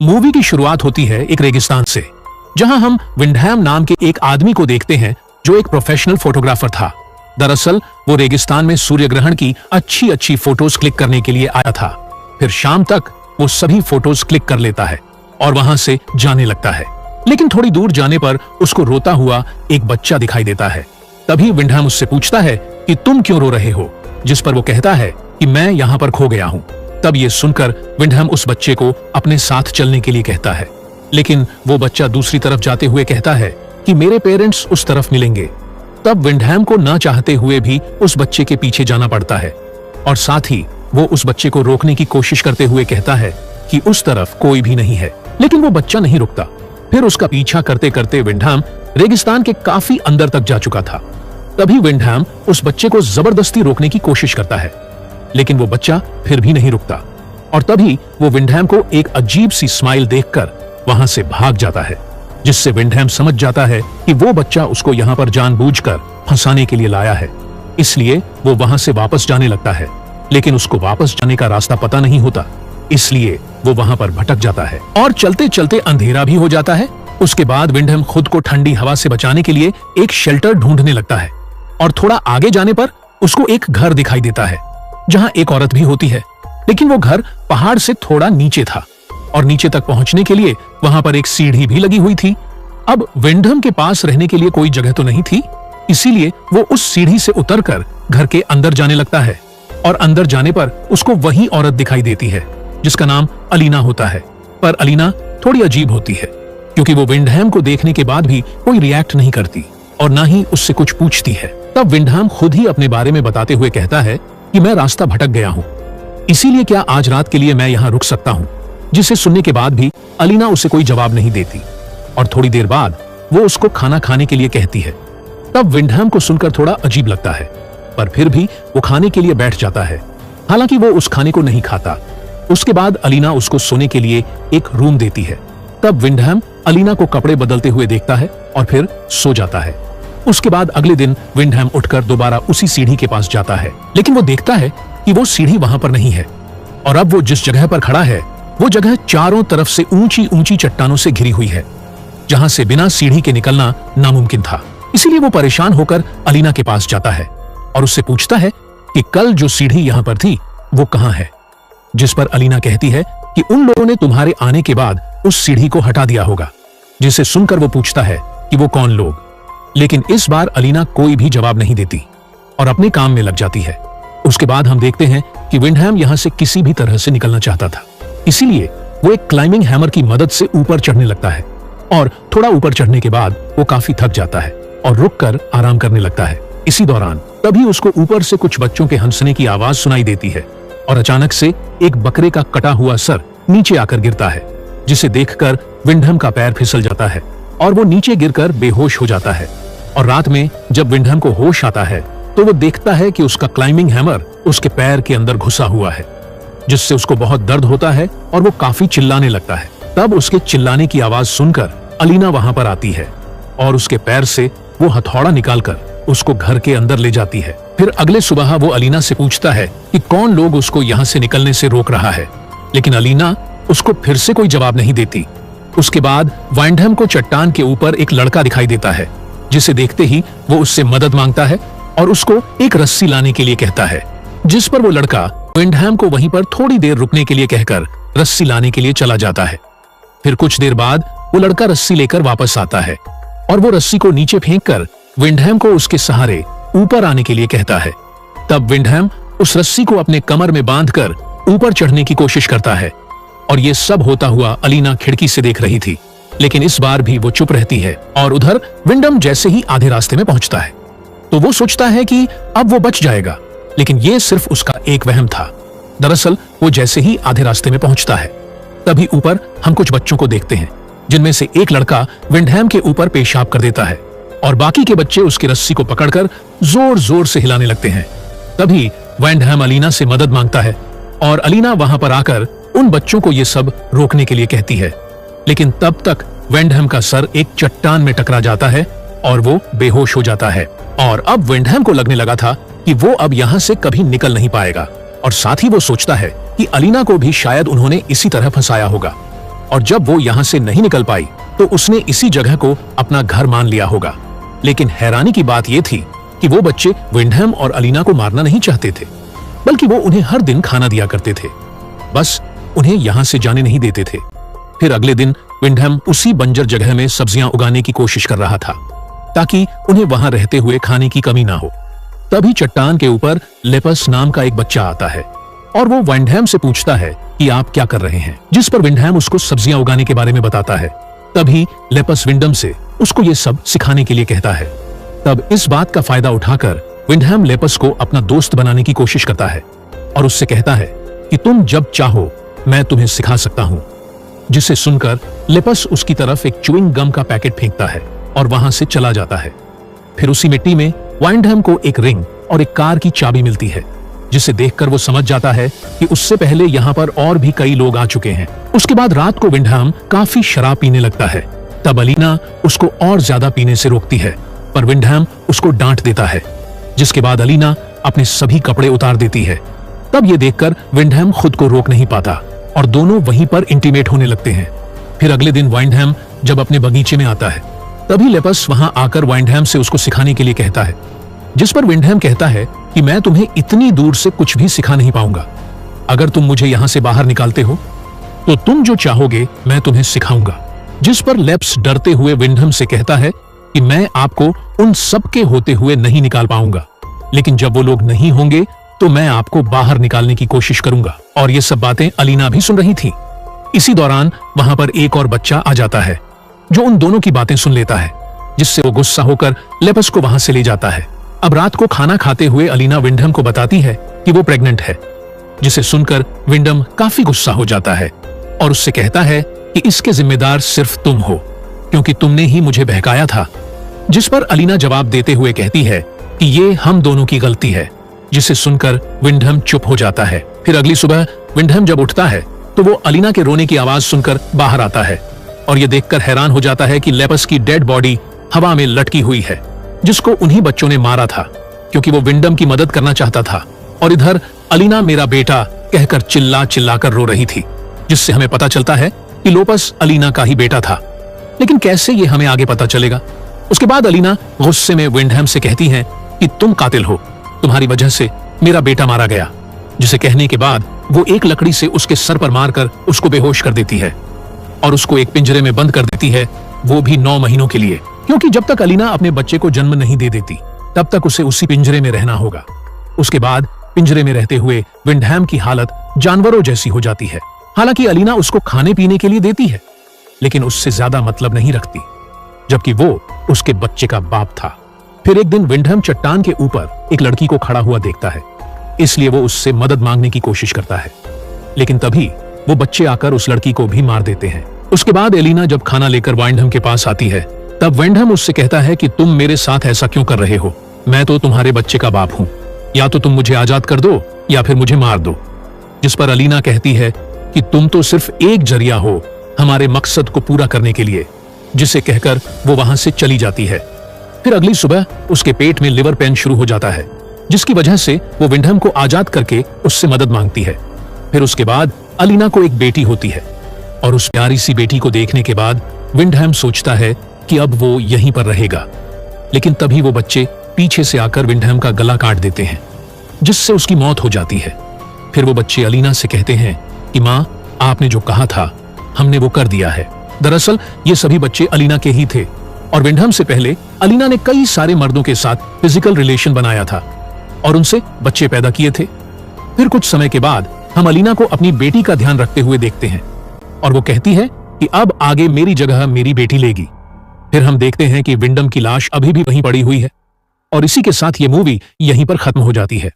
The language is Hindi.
मूवी की शुरुआत होती है एक रेगिस्तान से, जहां हम विंडहैम नाम के एक आदमी को देखते हैं जो एक प्रोफेशनल फोटोग्राफर था। दरअसल वो रेगिस्तान में सूर्य ग्रहण की अच्छी फोटोज क्लिक करने के लिए आया था। फिर शाम तक वो सभी फोटोज क्लिक कर लेता है और वहां से जाने लगता है। लेकिन थोड़ी दूर जाने पर उसको रोता हुआ एक बच्चा दिखाई देता है। तभी विंडहैम उससे पूछता है कि तुम क्यों रो रहे हो, जिस पर वो कहता है कि मैं यहाँ पर खो गया हूँ। तब ये सुनकर विंडहैम उस बच्चे को अपने साथ चलने के लिए कहता है, लेकिन वो बच्चा दूसरी तरफ जाते हुए कहता है कि मेरे पेरेंट्स उस तरफ मिलेंगे। तब विंडहैम को ना चाहते हुए भी उस बच्चे के पीछे जाना पड़ता है और साथ ही वो उस बच्चे को रोकने की कोशिश करते हुए कहता है कि उस तरफ कोई भी नहीं है। लेकिन वो बच्चा नहीं रुकता। फिर उसका पीछा करते करते विंडहैम रेगिस्तान के काफी अंदर तक जा चुका था। तभी विंडहैम उस बच्चे को जबरदस्ती रोकने की कोशिश करता है, लेकिन वो बच्चा फिर भी नहीं रुकता और तभी वो विंडहैम को एक अजीब सी स्माइल देखकर वहां से भाग जाता है, जिससे विंडहैम समझ जाता है कि वो बच्चा उसको यहाँ पर जानबूझकर फंसाने के लिए लाया है। इसलिए वो वहां से वापस जाने लगता है, लेकिन उसको वापस जाने का रास्ता पता नहीं होता, इसलिए वो वहां पर भटक जाता है और चलते चलते अंधेरा भी हो जाता है। उसके बाद विंडहैम खुद को ठंडी हवा से बचाने के लिए एक शेल्टर ढूंढने लगता है और थोड़ा आगे जाने पर उसको एक घर दिखाई देता है जहां एक औरत भी होती है। लेकिन वो घर पहाड़ से थोड़ा नीचे था और नीचे तक पहुंचने के लिए वहां पर एक सीढ़ी भी लगी हुई थी। अब विंडहैम के पास रहने के लिए कोई जगह तो नहीं थी, इसीलिए वो उस सीढ़ी से उतरकर घर के अंदर जाने लगता है और अंदर जाने पर उसको वही औरत दिखाई देती है जिसका नाम अलीना होता है। पर अलीना थोड़ी अजीब होती है क्योंकि वो विंडहैम को देखने के बाद भी कोई रिएक्ट नहीं करती और ना ही उससे कुछ पूछती है। तब विंडहैम खुद ही अपने बारे में बताते हुए कहता है कि मैं रास्ता भटक गया हूँ, इसीलिए क्या आज रात के लिए मैं यहाँ रुक सकता हूँ। जिसे सुनने के बाद भी अलीना उसे कोई जवाब नहीं देती और थोड़ी देर बाद वो उसको खाना खाने के लिए कहती है। तब विंडहैम को सुनकर थोड़ा अजीब लगता है, पर फिर भी वो खाने के लिए बैठ जाता है। हालांकि वो उस खाने को नहीं खाता। उसके बाद अलीना उसको सोने के लिए एक रूम देती है। तब विंडहैम अलीना को कपड़े बदलते हुए देखता है और फिर सो जाता है। उसके बाद अगले दिन विंडहैम उठकर दोबारा उसी सीढ़ी के पास जाता है, लेकिन वो देखता है कि वो सीढ़ी वहां पर नहीं है और अब वो जिस जगह पर खड़ा है वो जगह चारों तरफ से ऊंची चट्टानों से घिरी हुई है, जहां से बिना सीढ़ी के निकलना नामुमकिन था। इसीलिए वो परेशान होकर अलीना के पास जाता है और उससे पूछता है कि कल जो सीढ़ी यहाँ पर थी वो कहाँ है। जिस पर अलीना कहती है कि उन लोगों ने तुम्हारे आने के बाद उस सीढ़ी को हटा दिया होगा। जिसे सुनकर वो पूछता है कि वो कौन लोग। लेकिन इस बार अलीना कोई भी जवाब नहीं देती और अपने काम में लग जाती है। उसके बाद हम देखते हैं कि विंडहैम यहाँ से किसी भी तरह से निकलना चाहता था, इसीलिए वो एक क्लाइंबिंग हैमर की मदद से ऊपर चढ़ने लगता है और थोड़ा ऊपर चढ़ने के बाद वो काफी थक जाता है और रुककर आराम करने लगता है। इसी दौरान तभी उसको ऊपर से कुछ बच्चों के हंसने की आवाज सुनाई देती है और अचानक से एक बकरे का कटा हुआ सर नीचे आकर गिरता है, जिसे देखकर विंडहैम का पैर फिसल जाता है और वो नीचे गिरकर बेहोश हो जाता है। और रात में जब विंडहैम को होश आता है तो वो देखता है कि उसका क्लाइंबिंग हैमर उसके पैर के अंदर घुसा हुआ है, जिससे उसको बहुत दर्द होता है और वो काफी चिल्लाने लगता है। तब उसके चिल्लाने की आवाज सुनकर अलीना वहां पर आती है और उसके पैर से वो हथौड़ा निकालकर उसको घर के अंदर ले जाती है। फिर अगले सुबह वो अलीना से पूछता है कि कौन लोग उसको यहाँ से निकलने से रोक रहा है, लेकिन अलीना उसको फिर से कोई जवाब नहीं देती। उसके बाद विंडहैम को चट्टान के ऊपर एक लड़का दिखाई देता है, जिसे देखते ही वो उससे मदद मांगता है और उसको एक रस्सी लाने के लिए कहता है, जिस पर वो लड़का विंडहैम को वहीं पर थोड़ी देर रुकने के लिए कहकर रस्सी लाने के लिए चला जाता है। फिर कुछ देर बाद वो लड़का रस्सी लेकर वापस आता है और वो रस्सी को नीचे फेंककर विंडहैम को उसके सहारे ऊपर आने के लिए कहता है। तब विंडहैम उस रस्सी को अपने कमर में बांधकर ऊपर चढ़ने की कोशिश करता है और ये सब होता हुआ अलीना खिड़की से देख रही थी, लेकिन इस बार भी वो चुप रहती है। और उधर विंडहैम जैसे ही आधे रास्ते में पहुंचता है तो वो सोचता है कि अब वो बच जाएगा, लेकिन ये सिर्फ उसका एक वहम था। दरअसल वो जैसे ही आधे रास्ते में पहुंचता है तभी ऊपर हम कुछ बच्चों को देखते हैं, जिनमें से एक लड़का विंडहैम के ऊपर पेशाब कर देता है और बाकी के बच्चे उसकी रस्सी को पकड़कर जोर जोर से हिलाने लगते हैं। तभी विंडहैम अलीना से मदद मांगता है और अलीना वहां पर आकर उन बच्चों को ये सब रोकने के लिए कहती है, लेकिन तब तक विंडहैम का सर एक चट्टान में टकरा जाता है और वो बेहोश हो जाता है। और अब विंडहैम को लगने लगा था कि वो अब यहाँ से कभी निकल नहीं पाएगा और साथ ही वो सोचता है कि अलीना को भी शायद उन्होंने इसी तरह फंसाया होगा। और जब वो यहाँ से नहीं निकल पाई तो उसने इसी जगह को अपना घर मान लिया होगा। लेकिन हैरानी की बात यह थी कि वो बच्चे विंडहैम और अलीना को मारना नहीं चाहते थे, बल्कि वो उन्हें हर दिन खाना दिया करते थे, बस उन्हें यहाँ से जाने नहीं देते थे। फिर अगले दिन विंडहैम उसी बंजर जगह में सब्जियां उगाने की कोशिश कर रहा था ताकि उन्हें वहां रहते हुए खाने की कमी ना हो। तभी चट्टान के ऊपर लेपस नाम का एक बच्चा आता है और वो विंडहैम से पूछता है कि आप क्या कर रहे हैं, जिस पर विंडहैम उसको सब्जियां उगाने के बारे में बताता है। तभी लेपस विंडहैम से उसको ये सब सिखाने के लिए कहता है। तब इस बात का फायदा उठाकर विंडहैम लेपस को अपना दोस्त बनाने की कोशिश करता है और उससे कहता है कि तुम जब चाहो मैं तुम्हें सिखा सकता हूं। जिसे सुनकर लेपस उसकी तरफ एक च्युइंग गम का पैकेट फेंकता है और वहां से चला जाता है। फिर उसी मिट्टी में विंडहैम को एक रिंग और एक कार की चाबी मिलती है, जिसे देखकर वो समझ जाता है कि उससे पहले यहाँ पर और भी कई लोग आ चुके हैं। उसके बाद रात को विंडहैम काफी शराब पीने लगता है। तब अलीना उसको और ज्यादा पीने से रोकती है, पर विंडहैम उसको डांट देता है, जिसके बाद अलीना अपने सभी कपड़े उतार देती है। तब ये देखकर विंडहैम खुद को रोक नहीं पाता और दोनों वहीं पर इंटीमेट होने लगते हैं। फिर अगले दिन विंडहैम जब अपने बगीचे में आता है, तभी लेपस वहां आकर विंडहैम से उसको सिखाने के लिए कहता है, जिस पर विंडहैम कहता है कि मैं तुम्हें इतनी दूर से कुछ भी सिखा नहीं पाऊंगा। अगर तुम मुझे यहां से बाहर निकालते हो तो तुम जो चाहोगे मैं तुम्हें सिखाऊंगा। जिस पर लेपस डरते हुए विंडहैम से कहता है कि मैं आपको उन सब के होते हुए नहीं निकाल पाऊंगा, लेकिन जब वो लोग नहीं होंगे तो मैं आपको बाहर निकालने की कोशिश करूंगा। और ये सब बातें अलीना भी सुन रही थी। इसी दौरान वहां पर एक और बच्चा आ जाता है जो उन दोनों की बातें सुन लेता है, जिससे वो गुस्सा होकर लेपस को वहां से ले जाता है। अब रात को खाना खाते हुए अलीना विंडहैम को बताती है कि वो प्रेग्नेंट है, जिसे सुनकर विंडहैम काफी गुस्सा हो जाता है और उससे कहता है कि इसके जिम्मेदार सिर्फ तुम हो, क्योंकि तुमने ही मुझे बहकाया था। जिस पर अलीना जवाब देते हुए कहती है कि ये हम दोनों की गलती है, जिसे सुनकर विंडहैम चुप हो जाता है। फिर अगली सुबह विंडहैम जब उठता है तो वो अलीना के रोने की आवाज सुनकर बाहर आता है और ये देखकर हैरान हो जाता है कि लेपस की डेड बॉडी हवा में लटकी हुई है, जिसको उन्हीं बच्चों ने मारा था, क्योंकि वो विंडहैम की मदद करना चाहता था। और इधर अलीना मेरा बेटा कहकर चिल्ला चिल्ला कर रो रही थी, जिससे हमें पता चलता है कि लेपस अलीना का ही बेटा था। लेकिन कैसे ये हमें आगे पता चलेगा। उसके बाद अलीना गुस्से में विंडहैम से कहती है कि तुम कातिल हो, तुम्हारी वजह से मेरा बेटा मारा गया। जिसे कहने के बाद वो एक लकड़ी से उसके सर पर मारकर उसको बेहोश कर देती है और उसको एक पिंजरे में बंद कर देती है, वो भी 9 महीनों के लिए, क्योंकि जब तक अलीना अपने बच्चे को जन्म नहीं दे देती तब तक उसे उसी पिंजरे में रहना होगा। उसके बाद पिंजरे में रहते हुए विंडहैम की हालत जानवरों जैसी हो जाती है। हालांकि अलीना उसको खाने पीने के लिए देती है, लेकिन उससे ज्यादा मतलब नहीं रखती, जबकि वो उसके बच्चे का बाप था। फिर एक दिन विंडहैम चट्टान के ऊपर एक लड़की को खड़ा हुआ देखता है, इसलिए वो उससे मदद मांगने की कोशिश करता है, लेकिन तभी वो बच्चे आकर उस लड़की को भी मार देते हैं। उसके बाद अलीना जब खाना लेकर विंडहैम के पास आती है, तब विंडहैम उससे कहता है कि तुम मेरे साथ ऐसा क्यों कर रहे हो, मैं तो तुम्हारे बच्चे का बाप हूं, या तो तुम मुझे आजाद कर दो या फिर मुझे मार दो। जिस पर अलीना कहती है कि तुम तो सिर्फ एक जरिया हो हमारे मकसद को पूरा करने के लिए, जिसे कहकर वो वहां से चली जाती है। फिर अगली सुबह उसके पेट में लिवर पेन शुरू हो जाता है, जिसकी वजह से वो विंडहैम को आजाद करके उससे मदद मांगती है। फिर उसके बाद अलीना को एक बेटी होती है और उस प्यारी सी बेटी को देखने के बाद विंडहैम सोचता है कि अब वो यहीं पर रहेगा, लेकिन तभी वो बच्चे पीछे से आकर विंडहैम का गला काट देते हैं, जिससे उसकी मौत हो जाती है। फिर वो बच्चे अलीना से कहते हैं कि माँ, आपने जो कहा था हमने वो कर दिया है। दरअसल ये सभी बच्चे अलीना के ही थे और विंडहैम से पहले अलीना ने कई सारे मर्दों के साथ फिजिकल रिलेशन बनाया था और उनसे बच्चे पैदा किए थे। फिर कुछ समय के बाद हम अलीना को अपनी बेटी का ध्यान रखते हुए देखते हैं और वो कहती है कि अब आगे मेरी जगह मेरी बेटी लेगी। फिर हम देखते हैं कि विंडहैम की लाश अभी भी वहीं पड़ी हुई है और इसी के साथ ये मूवी यहीं पर खत्म हो जाती है।